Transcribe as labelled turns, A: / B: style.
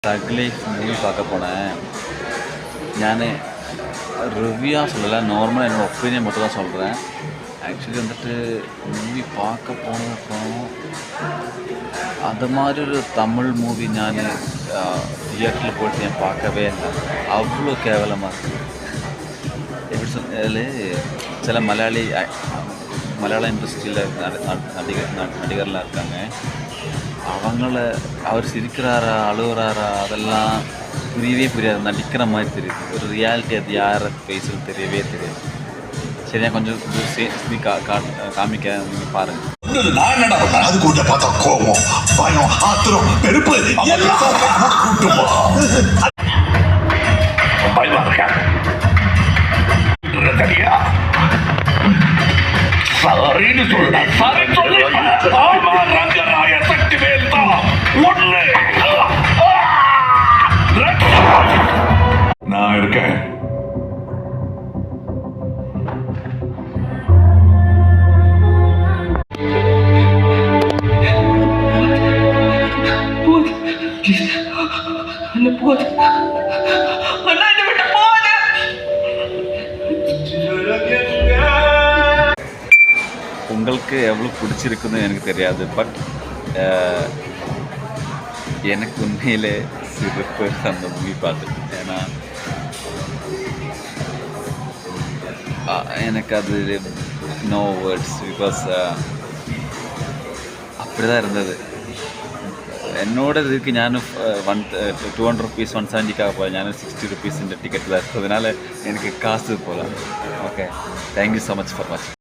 A: தக் life movie பார்க்க போனேன். நான் ரிவ்யூவாக சொல்லலை, நார்மலாக என்னோடய ஒப்பீனியன் மட்டும் தான் சொல்கிறேன். ஆக்சுவலி வந்துட்டு மூவி பார்க்க போனதுக்கும் அது மாதிரி ஒரு தமிழ் மூவி நான் தியேட்டரில் போய்ட்டு நான் பார்க்கவே இல்லை. அவ்வளோ கேவலமாக இருக்குது. எப்படி சொன்னாலே சில மலையாள இண்டஸ்ட்ரியில் நடிகர்லாம் இருக்காங்க. அவர் சிரிக்கிறாரா அழுகுறாரா அதெல்லாம் புரியவே நடிக்கிற மாதிரி தெரியுது. ஒரு ரியாலிட்டி அது யாரை பேசுறது தெரியவே தெரியாது. சரியா கொஞ்சம் காமிக்க நீங்கள் பாருங்கள்.
B: சரின்னு சொல்ல சரி சொல்லு. ஆமா ரங்கராய சக்தி வேல்தா ஒண்ணு நான் இருக்கேன்.
A: உங்களுக்கு எவ்வளோ பிடிச்சிருக்குன்னு எனக்கு தெரியாது. பட் எனக்கு உண்மையிலே சிறப்பு அந்த மூவி பார்த்துட்டு. ஏன்னா எனக்கு அது நோ வேர்ட்ஸ். பிகாஸ் அப்படி தான் இருந்தது. എന്നോട് இதுக்கு ഞാൻ 200 റുപ്പീസ് 170க்காக போய் ഞാൻ 60 റുപ്പീസിൻ്റെ ടിക്കറ്റ് தான் இருந்ததுனால எனக்கு காசு போகலாம். Okay, thank you so much for வாட்சிங்.